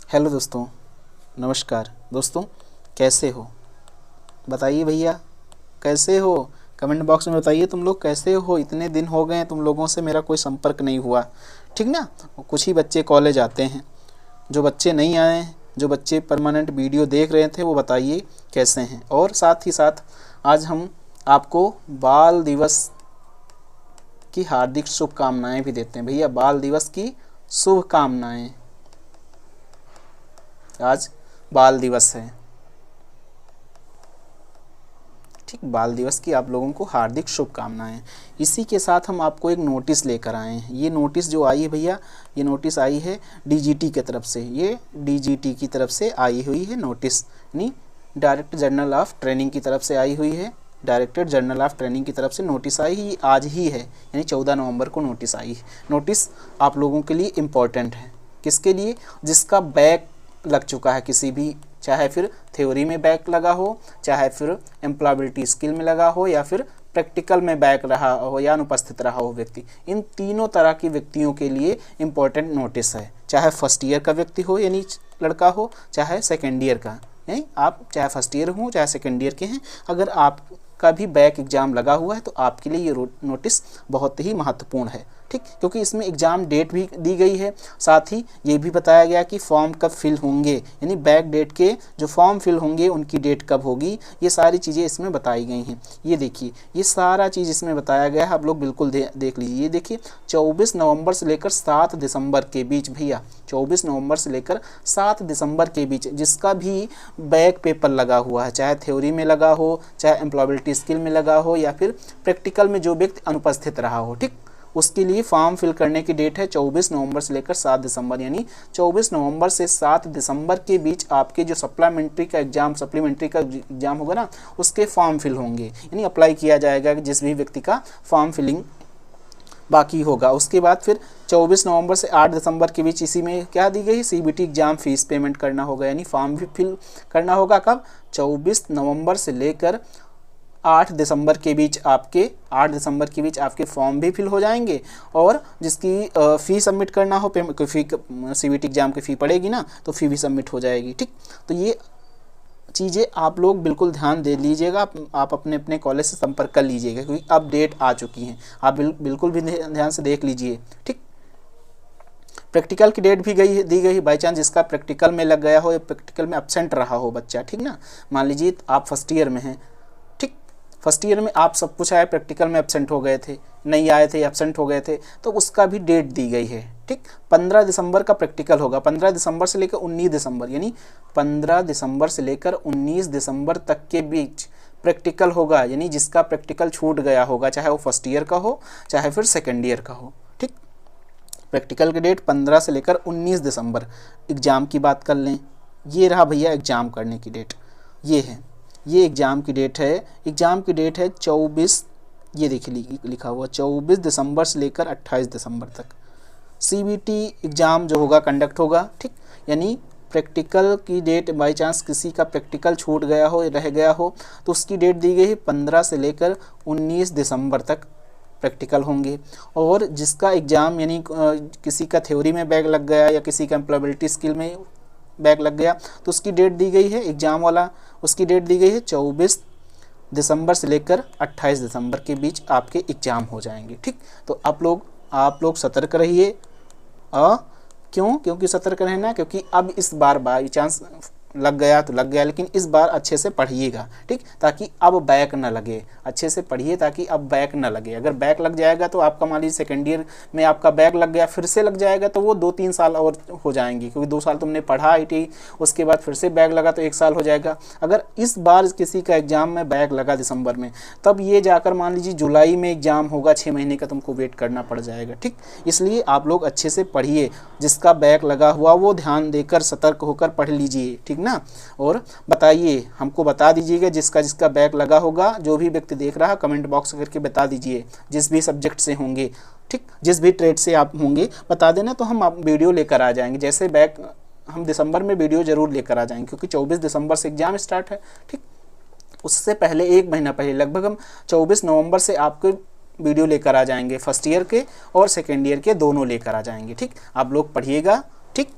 Hello दोस्तों, नमस्कार दोस्तों। कैसे हो बताइए भैया, कैसे हो? कमेंट बॉक्स में बताइए तुम लोग कैसे हो। इतने दिन हो गए तुम लोगों से मेरा कोई संपर्क नहीं हुआ, ठीक ना। कुछ ही बच्चे कॉलेज आते हैं, जो बच्चे नहीं आए हैं, जो बच्चे परमानेंट वीडियो देख रहे थे, वो बताइए कैसे हैं। और साथ ही साथ आज हम आपको बाल दिवस की हार्दिक शुभकामनाएं भी देते हैं। भैया बाल दिवस की शुभकामनाएं। आज बाल दिवस है, ठीक। बाल दिवस की आप लोगों को हार्दिक शुभकामनाएं। इसी के साथ हम आपको एक नोटिस लेकर आए हैं। ये नोटिस जो आई है भैया, ये नोटिस आई है डीजीटी की तरफ से। ये डीजीटी की तरफ से आई हुई है नोटिस, यानी डायरेक्टर जनरल ऑफ ट्रेनिंग की तरफ से आई हुई है। डायरेक्टर जनरल ऑफ ट्रेनिंग की तरफ से नोटिस आई है, आज ही है, यानी 14 नवंबर को नोटिस आई है। नोटिस आप लोगों के लिए इम्पोर्टेंट है। किसके लिए? जिसका बैक लग चुका है किसी भी, चाहे फिर थ्योरी में बैक लगा हो, चाहे फिर एम्प्लॉयबिलिटी स्किल में लगा हो, या फिर प्रैक्टिकल में बैक रहा हो या अनुपस्थित रहा हो व्यक्ति। इन तीनों तरह की व्यक्तियों के लिए इम्पोर्टेंट नोटिस है। चाहे फर्स्ट ईयर का व्यक्ति हो, यानी लड़का हो, चाहे सेकेंड ईयर का, नहीं आप चाहे फर्स्ट ईयर हो चाहे सेकेंड ईयर के हैं, अगर आपका भी बैक एग्ज़ाम लगा हुआ है तो आपके लिए ये नोटिस बहुत ही महत्वपूर्ण है, ठीक। क्योंकि इसमें एग्ज़ाम डेट भी दी गई है, साथ ही ये भी बताया गया कि फॉर्म कब फिल होंगे, यानी बैक डेट के जो फॉर्म फिल होंगे उनकी डेट कब होगी, ये सारी चीज़ें इसमें बताई गई हैं। ये देखिए, ये सारा चीज़ इसमें बताया गया है, आप लोग बिल्कुल देख लीजिए। ये देखिए 24 नवंबर से लेकर 7 दिसंबर के बीच, भैया 24 नवंबर से लेकर 7 दिसंबर के बीच जिसका भी बैक पेपर लगा हुआ है, चाहे थ्योरी में लगा हो, चाहे एम्प्लॉयबिलिटी स्किल में लगा हो, या फिर प्रैक्टिकल में जो व्यक्ति अनुपस्थित रहा हो, ठीक, उसके लिए फॉर्म फिल करने की डेट है 24 नवंबर से लेकर 7 दिसंबर। यानी 24 नवंबर से 7 दिसंबर के बीच आपके जो सप्लीमेंट्री का एग्जाम होगा ना, उसके फॉर्म फिल होंगे, यानी अप्लाई किया जाएगा कि जिस भी व्यक्ति का फॉर्म फिलिंग बाकी होगा। उसके बाद फिर 24 नवंबर से 8 दिसंबर के बीच इसी में क्या दी गई, सीबीटी एग्जाम फीस पेमेंट करना होगा, यानी फॉर्म भी फिल करना होगा। कब? 24 नवंबर से लेकर 8 दिसंबर के बीच आपके फॉर्म भी फिल हो जाएंगे, और जिसकी फ़ी सबमिट करना हो, फ़ी सीबीटी एग्ज़ाम की फ़ी पड़ेगी ना, तो फ़ी भी सबमिट हो जाएगी, ठीक। तो ये चीज़ें आप लोग बिल्कुल ध्यान दे लीजिएगा, आप अपने अपने कॉलेज से संपर्क कर लीजिएगा, क्योंकि अब डेट आ चुकी हैं। आप बिल्कुल भी ध्यान से देख लीजिए, ठीक। प्रैक्टिकल की डेट भी दी गई है। बाई चांस जिसका प्रैक्टिकल में लग गया हो या प्रैक्टिकल में एब्सेंट रहा हो बच्चा, ठीक ना, मान लीजिए आप फर्स्ट ईयर में हैं, फर्स्ट ईयर में आप सब कुछ आए, प्रैक्टिकल में एब्सेंट हो गए थे, नहीं आए थे, एब्सेंट हो गए थे, तो उसका भी डेट दी गई है, ठीक। 15 दिसंबर का प्रैक्टिकल होगा, 15 दिसंबर से लेकर 19 दिसंबर, यानी 15 दिसंबर से लेकर 19 दिसंबर तक के बीच प्रैक्टिकल होगा। यानी जिसका प्रैक्टिकल छूट गया होगा, चाहे वो फर्स्ट ईयर का हो चाहे फिर सेकेंड ईयर का हो, ठीक। प्रैक्टिकल की डेट 15 से लेकर 19 दिसंबर। एग्ज़ाम की बात कर लें, ये रहा भैया एग्ज़ाम करने की डेट, ये है, ये एग्ज़ाम की डेट है। एग्ज़ाम की डेट है 24, ये देखिए लिखा हुआ 24 दिसंबर से लेकर 28 दिसंबर तक सीबीटी एग्ज़ाम जो होगा कंडक्ट होगा, ठीक। यानी प्रैक्टिकल की डेट, बाई चांस किसी का प्रैक्टिकल छूट गया हो, रह गया हो, तो उसकी डेट दी गई है 15 से लेकर 19 दिसंबर तक प्रैक्टिकल होंगे। और जिसका एग्ज़ाम, यानी किसी का थ्योरी में बैक लग गया या किसी का एम्प्लॉयबिलिटी स्किल में बैक लग गया, तो उसकी डेट दी गई है एग्ज़ाम वाला, उसकी डेट दी गई है 24 दिसंबर से लेकर 28 दिसंबर के बीच आपके एग्ज़ाम हो जाएंगे, ठीक। तो आप लोग सतर्क रहिए। क्यों? क्योंकि सतर्क रहना, क्योंकि अब इस बार बाई चांस लग गया तो लग गया, लेकिन इस बार अच्छे से पढ़िएगा, ठीक, ताकि अब बैक ना लगे। अच्छे से पढ़िए ताकि अब बैक ना लगे। अगर बैक लग जाएगा तो आपका मान लीजिए सेकेंड ईयर में आपका बैक लग गया, फिर से लग जाएगा, तो वो 2-3 साल और हो जाएंगे, क्योंकि 2 साल तुमने पढ़ा ITI, उसके बाद फिर से बैक लगा तो 1 साल हो जाएगा। अगर इस बार किसी का एग्ज़ाम में बैक लगा दिसंबर में, तब ये जाकर मान लीजिए जुलाई में एग्ज़ाम होगा, 6 महीने का तुमको वेट करना पड़ जाएगा, ठीक। इसलिए आप लोग अच्छे से पढ़िए, जिसका बैक लगा हुआ वो ध्यान देकर सतर्क होकर पढ़ लीजिए, ठीक ना। और बताइए, हमको बता दीजिएगा जिसका बैक लगा होगा, जो भी व्यक्ति देख रहा है कमेंट बॉक्स करके बता दीजिए, जिस भी सब्जेक्ट से होंगे, ठीक, जिस भी ट्रेड से आप होंगे बता देना, तो हम वीडियो लेकर आ जाएंगे। जैसे बैक हम दिसंबर में वीडियो ज़रूर लेकर आ जाएंगे, क्योंकि 24 दिसंबर से एग्ज़ाम स्टार्ट है, ठीक। उससे पहले 1 महीना पहले लगभग हम 24 नवंबर से आपके वीडियो लेकर आ जाएंगे, फर्स्ट ईयर के और सेकेंड ईयर के दोनों लेकर आ जाएंगे, ठीक। आप लोग पढ़िएगा, ठीक।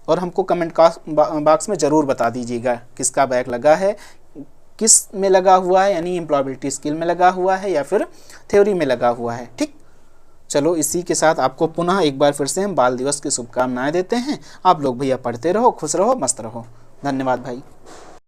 और हमको कमेंट बॉक्स में ज़रूर बता दीजिएगा किसका बैक लगा है, किस में लगा हुआ है, यानी एम्प्लॉयबिलिटी स्किल में लगा हुआ है या फिर थ्योरी में लगा हुआ है। ठीक, चलो इसी के साथ आपको पुनः एक बार फिर से हम बाल दिवस की शुभकामनाएं देते हैं। आप लोग भैया पढ़ते रहो, खुश रहो, मस्त रहो। धन्यवाद भाई।